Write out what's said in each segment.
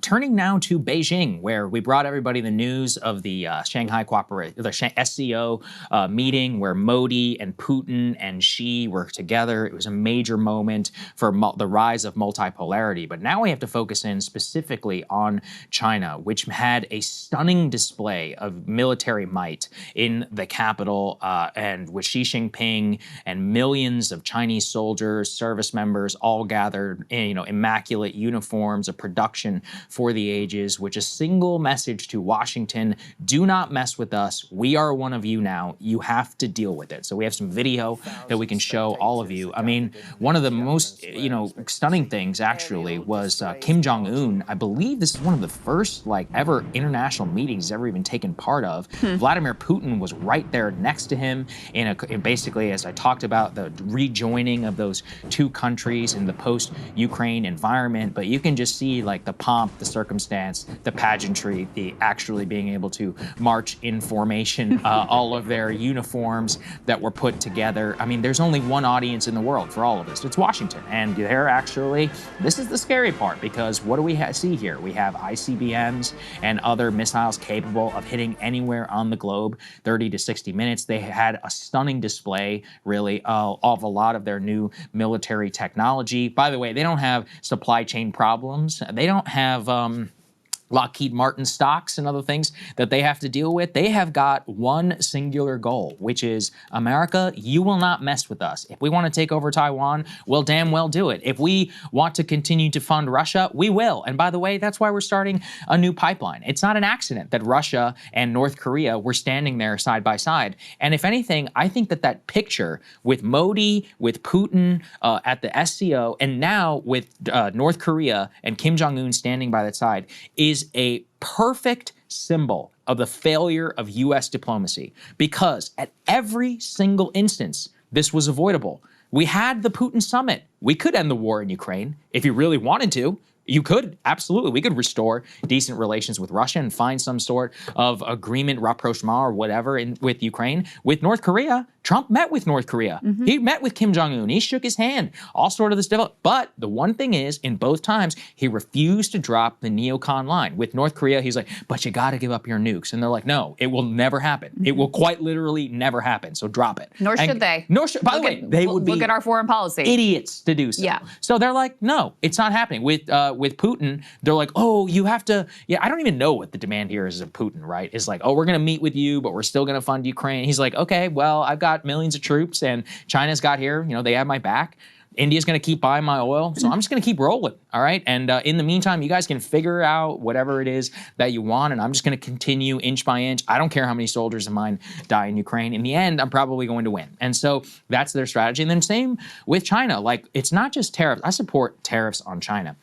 turning now to Beijing, where we brought everybody the news of the Shanghai Cooperation, the SCO meeting, where Modi and Putin and Xi were together. It was a major moment for the rise of multipolarity. But now we have to focus in specifically on China, which had a stunning display of military might in the capital, and with Xi Jinping and millions of Chinese soldiers, service members, all gathered in, immaculate uniforms, a production for the ages, which a single message to Washington: do not mess with us. We are one of you now. You have to deal with it. So we have some video that we can show all of you. I mean, one of the most, stunning things actually was Kim Jong-un. I believe this is one of the first ever international meetings he's ever even taken part of. Vladimir Putin was right there next to him in basically, as I talked about, the rejoining of those two countries in the post-Ukraine environment. But you can just see the pomp, the circumstance, the pageantry, the actually being able to march in formation, all of their uniforms that were put together. I mean, there's only one audience in the world for all of this. It's Washington. And they're actually, this is the scary part, because what do we see here? We have ICBMs and other missiles capable of hitting anywhere on the globe, 30 to 60 minutes. They had a stunning display, really, of a lot of their new military technology. By the way, they don't have supply chain problems. They don't have Lockheed Martin stocks and other things that they have to deal with. They have got one singular goal, which is, America, you will not mess with us. If we want to take over Taiwan, we'll damn well do it. If we want to continue to fund Russia, we will. And by the way, that's why we're starting a new pipeline. It's not an accident that Russia and North Korea were standing there side by side. And if anything, I think that picture with Modi, with Putin at the SCO, and now with North Korea and Kim Jong-un standing by that side is a perfect symbol of the failure of U.S. diplomacy, because at every single instance, this was avoidable. We had the Putin summit. We could end the war in Ukraine if you really wanted to. You could, absolutely. We could restore decent relations with Russia and find some sort of agreement, rapprochement, or whatever with Ukraine. With North Korea, Trump met with North Korea. He met with Kim Jong-un. He shook his hand. All sort of this developed. But the one thing is, in both times, he refused to drop the neocon line. With North Korea, he's like, but you got to give up your nukes. And they're like, no, it will never happen. It will quite literally never happen. So drop it. Nor should they. By the way, they would be look at our foreign policy. Idiots to do so. Yeah. So they're like, no, it's not happening. With Putin, they're like, oh, you have to. Yeah, I don't even know what the demand here is of Putin, right? It's like, oh, we're going to meet with you, but we're still going to fund Ukraine. He's like, okay, well, I've got millions of troops, and China's got here, they have my back. India's going to keep buying my oil, so I'm just going to keep rolling, all right? And in the meantime, you guys can figure out whatever it is that you want, and I'm just going to continue inch by inch. I don't care how many soldiers of mine die in Ukraine. In the end, I'm probably going to win. And so that's their strategy. And then same with China. It's not just tariffs. I support tariffs on China.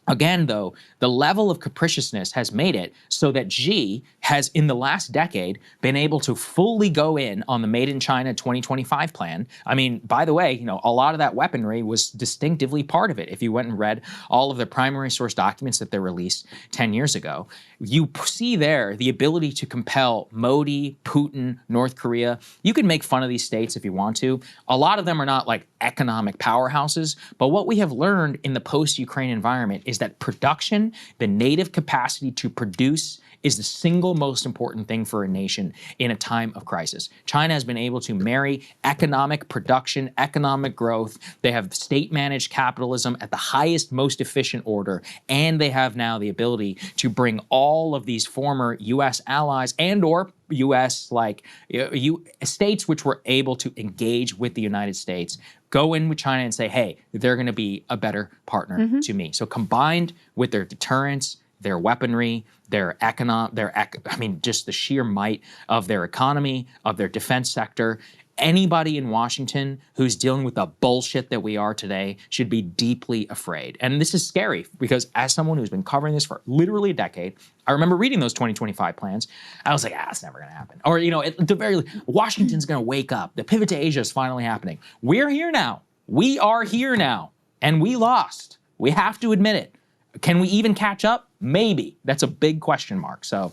Again, though, the level of capriciousness has made it so that Xi has, in the last decade, been able to fully go in on the Made in China 2025 plan. I mean, by the way, a lot of that weaponry was distinctively part of it. If you went and read all of the primary source documents that they released 10 years ago, you see there the ability to compel Modi, Putin, North Korea. You can make fun of these states if you want to. A lot of them are not economic powerhouses, but what we have learned in the post-Ukraine environment is that production, the native capacity to produce, is the single most important thing for a nation in a time of crisis. China has been able to marry economic production, economic growth. They have state-managed capitalism at the highest, most efficient order, and they have now the ability to bring all of these former U.S. allies and or U.S. states which were able to engage with the United States, go in with China and say, hey, they're going to be a better partner to me. So combined with their deterrence, their weaponry, just the sheer might of their economy, of their defense sector, anybody in Washington who's dealing with the bullshit that we are today should be deeply afraid. And this is scary because as someone who's been covering this for literally a decade, I remember reading those 2025 plans. I was like, it's never going to happen. Or, at the very least, Washington's going to wake up. The pivot to Asia is finally happening. We're here now. We are here now. And we lost. We have to admit it. Can we even catch up? Maybe. That's a big question mark. So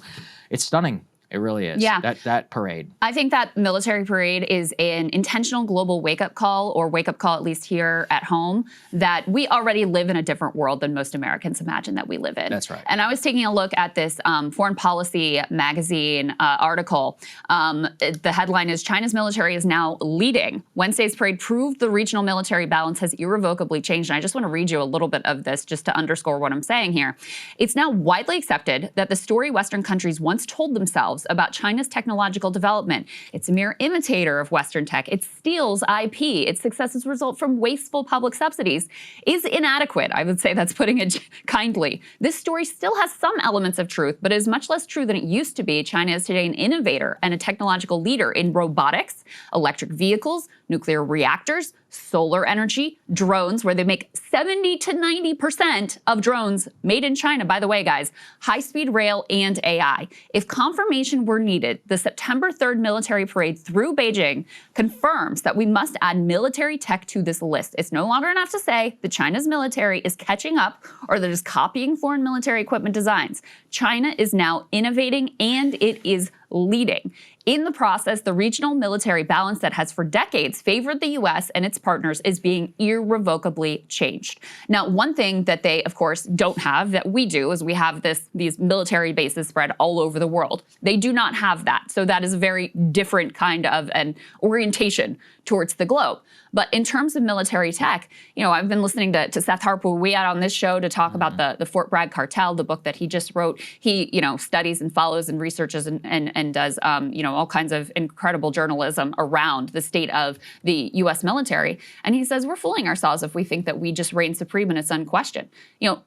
it's stunning. It really is. Yeah. That parade. I think that military parade is an intentional global wake-up call, or wake-up call at least here at home, that we already live in a different world than most Americans imagine that we live in. That's right. And I was taking a look at this Foreign Policy magazine article. The headline is, China's military is now leading. Wednesday's parade proved the regional military balance has irrevocably changed. And I just want to read you a little bit of this just to underscore what I'm saying here. It's now widely accepted that the story Western countries once told themselves about China's technological development, it's a mere imitator of Western tech, it steals IP, its successes result from wasteful public subsidies, is inadequate. I would say that's putting it kindly. This story still has some elements of truth, but is much less true than it used to be. China is today an innovator and a technological leader in robotics, electric vehicles, nuclear reactors, solar energy, drones, where they make 70 to 90% of drones made in China, by the way, guys, high-speed rail, and AI. If confirmation were needed, the September 3rd military parade through Beijing confirms that we must add military tech to this list. It's no longer enough to say that China's military is catching up or that it's copying foreign military equipment designs. China is now innovating, and it is leading. In the process, the regional military balance that has for decades favored the U.S. and its partners is being irrevocably changed. Now, one thing that they, of course, don't have that we do is we have these military bases spread all over the world. They do not have that. So that is a very different kind of an orientation towards the globe. But in terms of military tech, I've been listening to Seth Harper. We had on this show to talk about the Fort Bragg cartel, the book that he just wrote. He, studies and follows and researches and does, all kinds of incredible journalism around the state of the U.S. military. And he says, we're fooling ourselves if we think that we just reign supreme and it's unquestioned.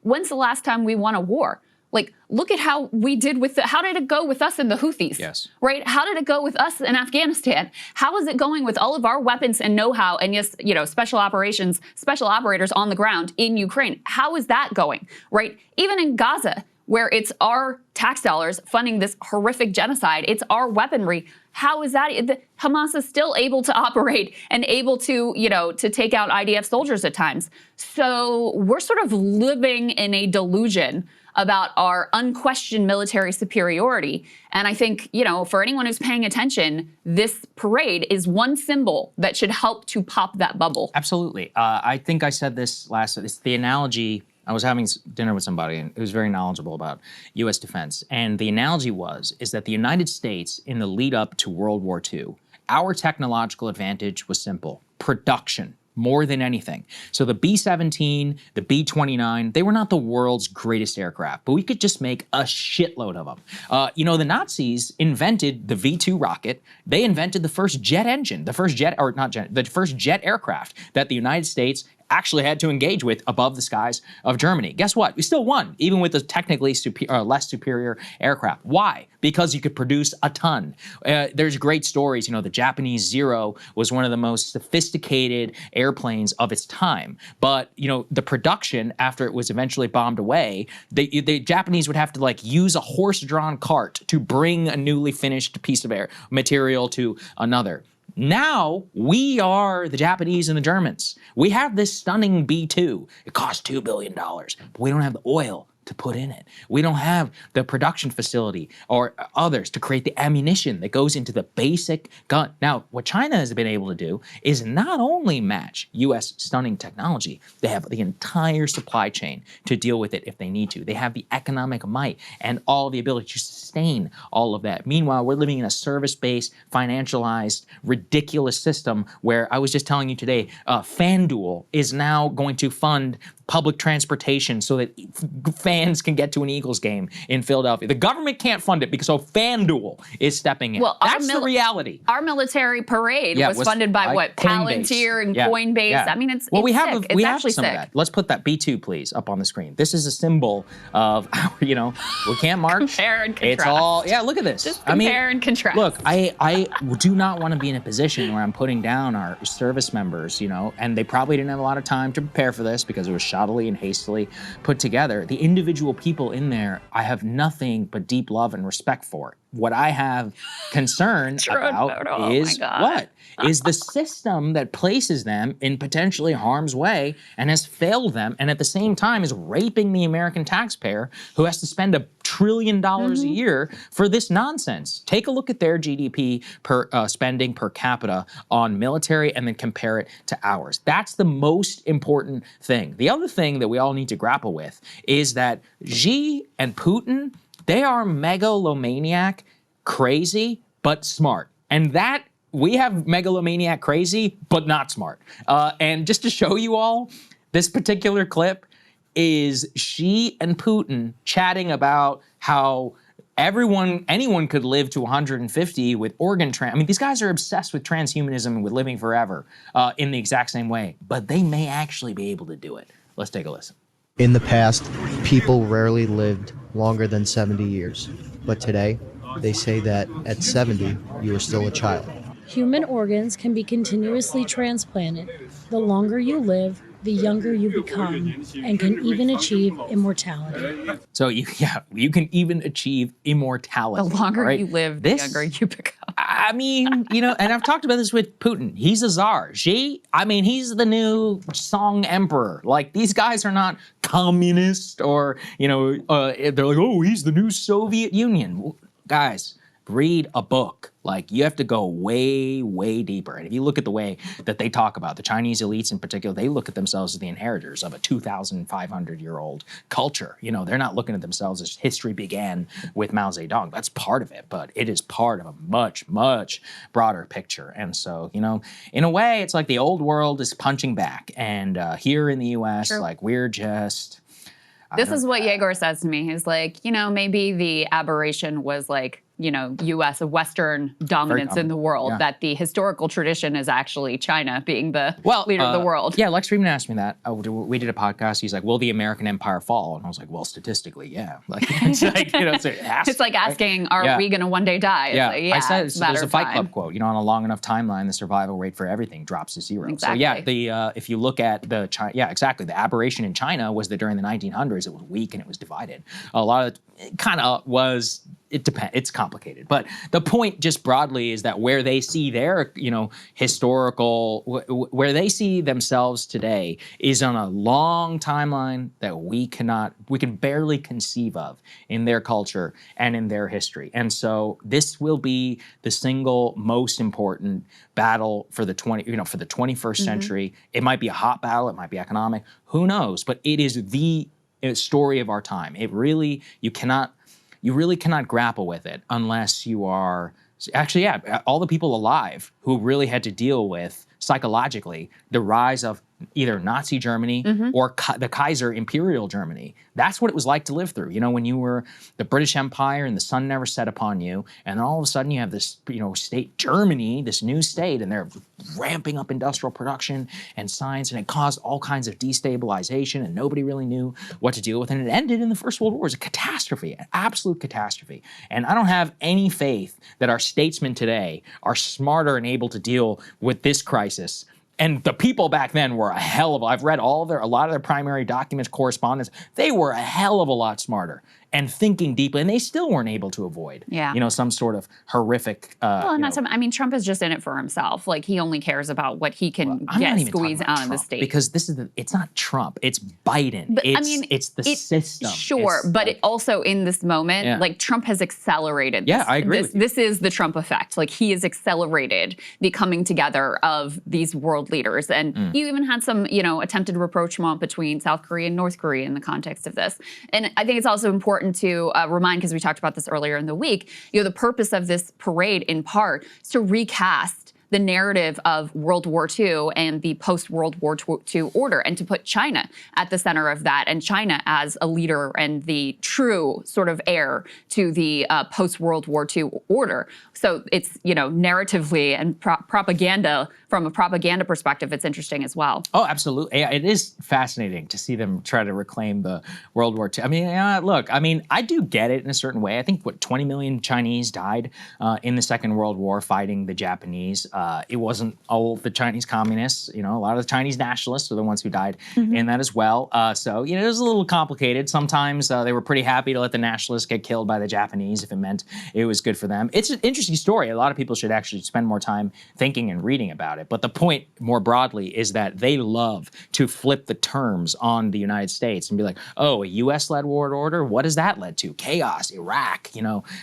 When's the last time we won a war? Like, look at how we did how did it go with us and the Houthis? Yes. Right? How did it go with us in Afghanistan? How is it going with all of our weapons and know-how and, yes, special operations, special operators on the ground in Ukraine? How is that going? Right? Even in Gaza, where it's our tax dollars funding this horrific genocide, it's our weaponry. How is that? Hamas is still able to operate and able to, to take out IDF soldiers at times. So we're sort of living in a delusion about our unquestioned military superiority. And I think, for anyone who's paying attention, this parade is one symbol that should help to pop that bubble. Absolutely. I think I said this it's the analogy. I was having dinner with somebody who was very knowledgeable about U.S. defense. And the analogy is that the United States, in the lead up to World War II, our technological advantage was simple: production. More than anything. So the B-17, the B-29, they were not the world's greatest aircraft, but we could just make a shitload of them. The Nazis invented the V-2 rocket. They invented the first jet engine, the first jet aircraft that the United States actually had to engage with above the skies of Germany. Guess what? We still won, even with the technically less superior aircraft. Why? Because you could produce a ton. There's great stories. The Japanese Zero was one of the most sophisticated airplanes of its time. But, the production, after it was eventually bombed away, the Japanese would have to use a horse-drawn cart to bring a newly finished piece of material to another. Now, we are the Japanese and the Germans. We have this stunning B-2. It costs $2 billion, but we don't have the oil to put in it. We don't have the production facility or others to create the ammunition that goes into the basic gun. Now, what China has been able to do is not only match U.S. stunning technology, they have the entire supply chain to deal with it if they need to. They have the economic might and all the ability to sustain all of that. Meanwhile, we're living in a service-based, financialized, ridiculous system where I was just telling you today, FanDuel is now going to fund public transportation so that fans can get to an Eagles game in Philadelphia. The government can't fund it because FanDuel is stepping in. Well, that's the reality. Our military parade was funded by what? Coinbase. Palantir and Coinbase. Yeah. I mean, it's we sick. have It's actually some sick. of that. Let's put that B2, please, up on the screen. This is a symbol of our, we can't march. Compare and contrast. It's all, look at this. Just compare and contrast. Look, I do not want to be in a position where I'm putting down our service members, and they probably didn't have a lot of time to prepare for this because it was shoddily and hastily put together. The individual people in there, I have nothing but deep love and respect for. What I have concern about is what? Is the system that places them in potentially harm's way and has failed them, and at the same time is raping the American taxpayer who has to spend $1 trillion a year for this nonsense. Take a look at their GDP per spending per capita on military and then compare it to ours. That's the most important thing. The other thing that we all need to grapple with is that Xi and Putin, they are megalomaniac, crazy, but smart. And that we have megalomaniac crazy, but not smart. And just to show you all, this particular clip is Xi and Putin chatting about how anyone could live to 150 with I mean, these guys are obsessed with transhumanism and with living forever in the exact same way, but they may actually be able to do it. Let's take a listen. In the past, people rarely lived longer than 70 years, but today, they say that at 70, you are still a child. Human organs can be continuously transplanted. The longer you live, the younger you become, and can even achieve immortality. So you can even achieve immortality. The longer you live, the younger you become. I mean, and I've talked about this with Putin. He's a czar. Xi, I mean, he's the new Song emperor. Like, these guys are not communist or, they're like, oh, he's the new Soviet Union. Guys, read a book. Like, you have to go way, way deeper. And if you look at the way that they talk about the Chinese elites in particular, they look at themselves as the inheritors of a 2,500-year-old culture. They're not looking at themselves as history began with Mao Zedong. That's part of it, but it is part of a much, much broader picture. And so, in a way, it's like the old world is punching back. And here in the U.S., like, we're just... This is what Yegor says to me. He's like, maybe the aberration was like, U.S. Western dominance in the world, that the historical tradition is actually China being the leader of the world. Yeah, Lex Friedman asked me that. We did a podcast. He's like, will the American empire fall? And I was like, well, statistically, yeah. Like, it's like, it's like asking, are we going to one day die? It's like, I said there's a Fight Club quote, on a long enough timeline, the survival rate for everything drops to zero. Exactly. So yeah, if you look at exactly. The aberration in China was that during the 1900s, it was weak and it was divided. A lot of it kind of was... It depends. It's complicated, but the point, just broadly, is that where they see their, historical, where they see themselves today, is on a long timeline that we can barely conceive of in their culture and in their history. And so this will be the single most important battle for the 21st century. It might be a hot battle. It might be economic. Who knows? But it is the story of our time. You really cannot grapple with it unless you are, all the people alive who really had to deal with, psychologically, the rise of either Nazi Germany or the Kaiser Imperial Germany. That's what it was like to live through. When you were the British Empire and the sun never set upon you, and then all of a sudden you have this, state Germany, this new state, and they're ramping up industrial production and science, and it caused all kinds of destabilization, and nobody really knew what to deal with, and it ended in the First World War. It was a catastrophe, an absolute catastrophe. And I don't have any faith that our statesmen today are smarter and able to deal with this crisis. And the people back then were I've read a lot of their primary documents, correspondence. They were a hell of a lot smarter and thinking deeply, and they still weren't able to avoid, some sort of horrific. Trump is just in it for himself. Like, he only cares about what he can squeeze out of the state. Because it's not Trump, it's Biden. But, it's the system. Sure, but it also in this moment, like, Trump has accelerated. Yeah, I agree. This is the Trump effect. Like, he has accelerated the coming together of these world leaders. And you even had some, attempted rapprochement between South Korea and North Korea in the context of this. And I think it's also important to remind, because we talked about this earlier in the week, the purpose of this parade in part is to recast the narrative of World War II and the post-World War II order, and to put China at the center of that, and China as a leader and the true sort of heir to the post-World War II order. So it's, narratively and propaganda, from a propaganda perspective, it's interesting as well. Oh, absolutely. Yeah, it is fascinating to see them try to reclaim the World War II. I mean, look, I do get it in a certain way. I think, 20 million Chinese died in the Second World War fighting the Japanese. It wasn't all the Chinese communists. A lot of the Chinese nationalists are the ones who died in that as well. So it was a little complicated. Sometimes they were pretty happy to let the nationalists get killed by the Japanese if it meant it was good for them. It's an interesting story. A lot of people should actually spend more time thinking and reading about it. But the point more broadly is that they love to flip the terms on the United States and be like, oh, a U.S.-led world order? What has that led to? Chaos, Iraq,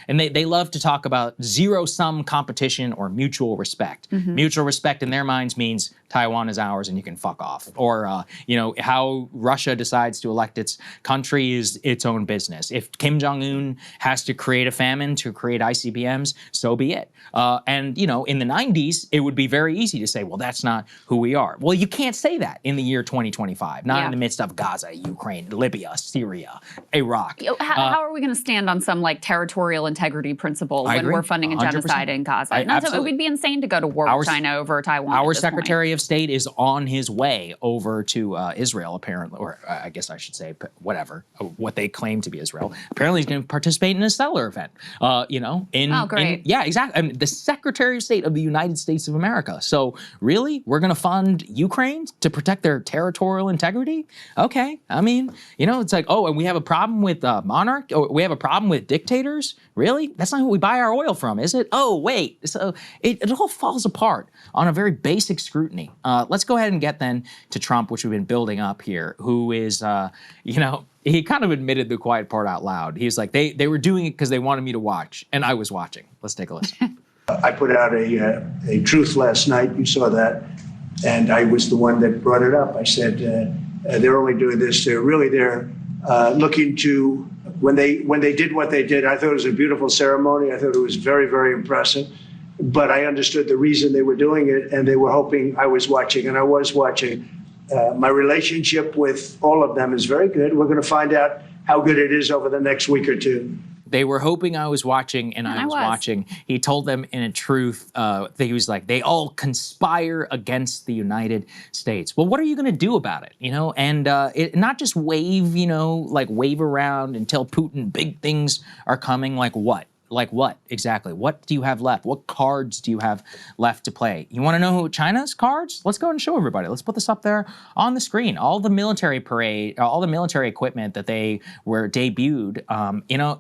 And they love to talk about zero-sum competition or mutual respect. Mutual respect in their minds means Taiwan is ours and you can fuck off. Or, how Russia decides to elect its country is its own business. If Kim Jong-un has to create a famine to create ICBMs, so be it. And, in the 90s, it would be very easy to say, well, that's not who we are. Well, you can't say that in the year 2025, not in the midst of Gaza, Ukraine, Libya, Syria, Iraq. How are we going to stand on some territorial integrity principle when agree. we're funding a 100%. genocide in Gaza? Absolutely. We'd be insane to go to war with China over Taiwan. Our Secretary of State is on his way over to Israel, apparently, or I guess I should say, whatever, what they claim to be Israel. Apparently, he's going to participate in a stellar event. Great. Yeah, exactly. I mean, the Secretary of State of the United States of America. So really, we're going to fund Ukraine to protect their territorial integrity? Okay. I mean, it's like, oh, and we have a problem with monarch, or we have a problem with dictators? Really? That's not who we buy our oil from, is it? Oh, wait. So it all falls apart on a very basic scrutiny. Let's go ahead and get then to Trump, which we've been building up here, who is, he kind of admitted the quiet part out loud. He's like, they were doing it because they wanted me to watch, and I was watching. Let's take a listen. I put out a truth last night. You saw that. And I was the one that brought it up. I said, they're only doing this. They're looking to, when they did what they did, I thought it was a beautiful ceremony. I thought it was very, very impressive. But I understood the reason they were doing it, and they were hoping I was watching, and I was watching. My relationship with all of them is very good. We're going to find out how good it is over the next week or two. They were hoping I was watching, and I was watching. He told them in a truth that he was like, they all conspire against the United States. Well, what are you going to do about it? And not just wave, wave around and tell Putin big things are coming. Like what? Like what exactly? What do you have left? What cards do you have left to play? You want to know China's cards? Let's go and show everybody. Let's put this up there on the screen. All the military parade, all the military equipment that they were debuted,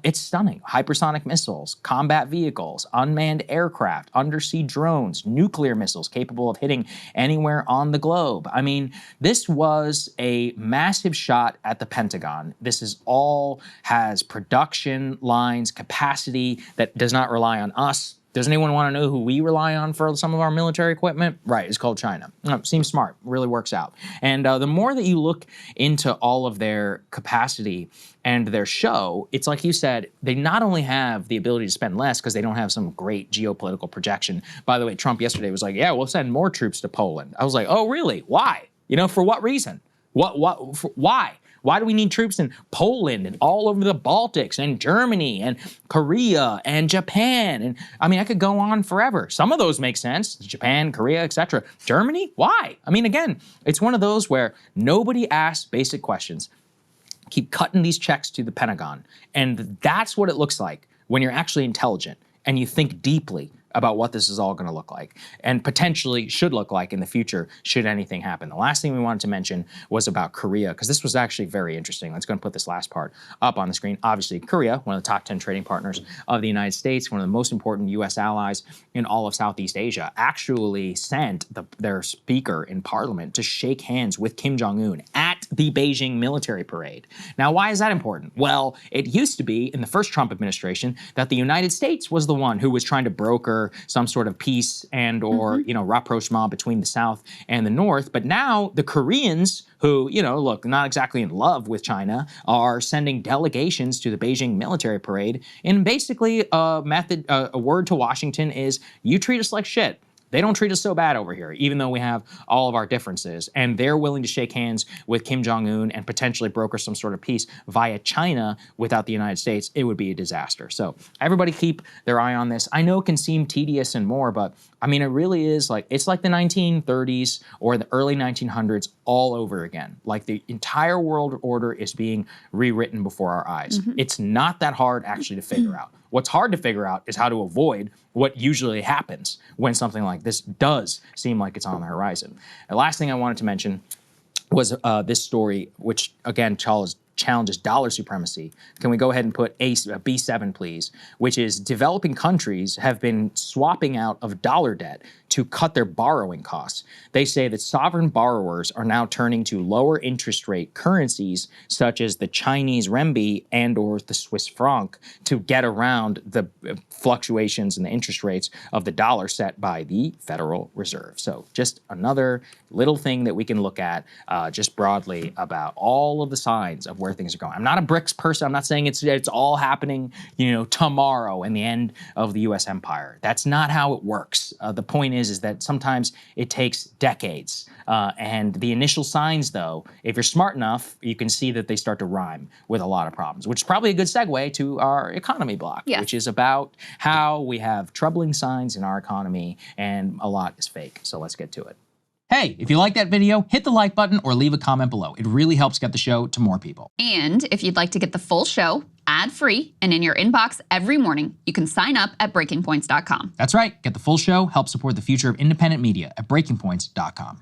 it's stunning. Hypersonic missiles, combat vehicles, unmanned aircraft, undersea drones, nuclear missiles capable of hitting anywhere on the globe. I mean, this was a massive shot at the Pentagon. This is all has production lines, capacity, that does not rely on us. Does anyone want to know who we rely on for some of our military equipment? Right, it's called China. Seems smart, really works out. And the more that you look into all of their capacity and their show, it's like you said, they not only have the ability to spend less because they don't have some great geopolitical projection. By the way, Trump yesterday was like, yeah, we'll send more troops to Poland. I was like, oh, really? Why? For what reason? Why? Why do we need troops in Poland and all over the Baltics and Germany and Korea and Japan? And I mean, I could go on forever. Some of those make sense. Japan, Korea, etc. Germany? Why? I mean, again, it's one of those where nobody asks basic questions. Keep cutting these checks to the Pentagon. And that's what it looks like when you're actually intelligent and you think deeply about what this is all going to look like and potentially should look like in the future should anything happen. The last thing we wanted to mention was about Korea, because this was actually very interesting. Let's go and put this last part up on the screen. Obviously, Korea, one of the top 10 trading partners of the United States, one of the most important U.S. allies in all of Southeast Asia, actually sent their speaker in parliament to shake hands with Kim Jong-un at the Beijing military parade. Now, why is that important? Well, it used to be in the first Trump administration that the United States was the one who was trying to broker some sort of peace and or, rapprochement between the South and the North. But now the Koreans who, look, not exactly in love with China, are sending delegations to the Beijing military parade. And basically a word to Washington is, you treat us like shit. They don't treat us so bad over here, even though we have all of our differences. And they're willing to shake hands with Kim Jong-un and potentially broker some sort of peace via China without the United States. It would be a disaster. So everybody keep their eye on this. I know it can seem tedious and more, but I mean, it really is like, it's like the 1930s or the early 1900s all over again. Like the entire world order is being rewritten before our eyes. It's not that hard actually to figure out. What's hard to figure out is how to avoid what usually happens when something like this does seem like it's on the horizon. The last thing I wanted to mention was this story, which again challenges dollar supremacy. Can we go ahead and put B7, please? Which is developing countries have been swapping out of dollar debt to cut their borrowing costs. They say that sovereign borrowers are now turning to lower interest rate currencies such as the Chinese renminbi and or the Swiss franc to get around the fluctuations in the interest rates of the dollar set by the Federal Reserve. So just another little thing that we can look at just broadly about all of the signs of where things are going. I'm not a BRICS person. I'm not saying it's all happening, you know, tomorrow and the end of the U.S. empire. That's not how it works. The point is that sometimes it takes decades. And the initial signs, though, if you're smart enough, you can see that they start to rhyme with a lot of problems, which is probably a good segue to our economy block, which is about how we have troubling signs in our economy and a lot is fake. So let's get to it. Hey, if you like that video, hit the like button or leave a comment below. It really helps get the show to more people. And if you'd like to get the full show ad-free and in your inbox every morning, you can sign up at breakingpoints.com. That's right. Get the full show, help support the future of independent media at breakingpoints.com.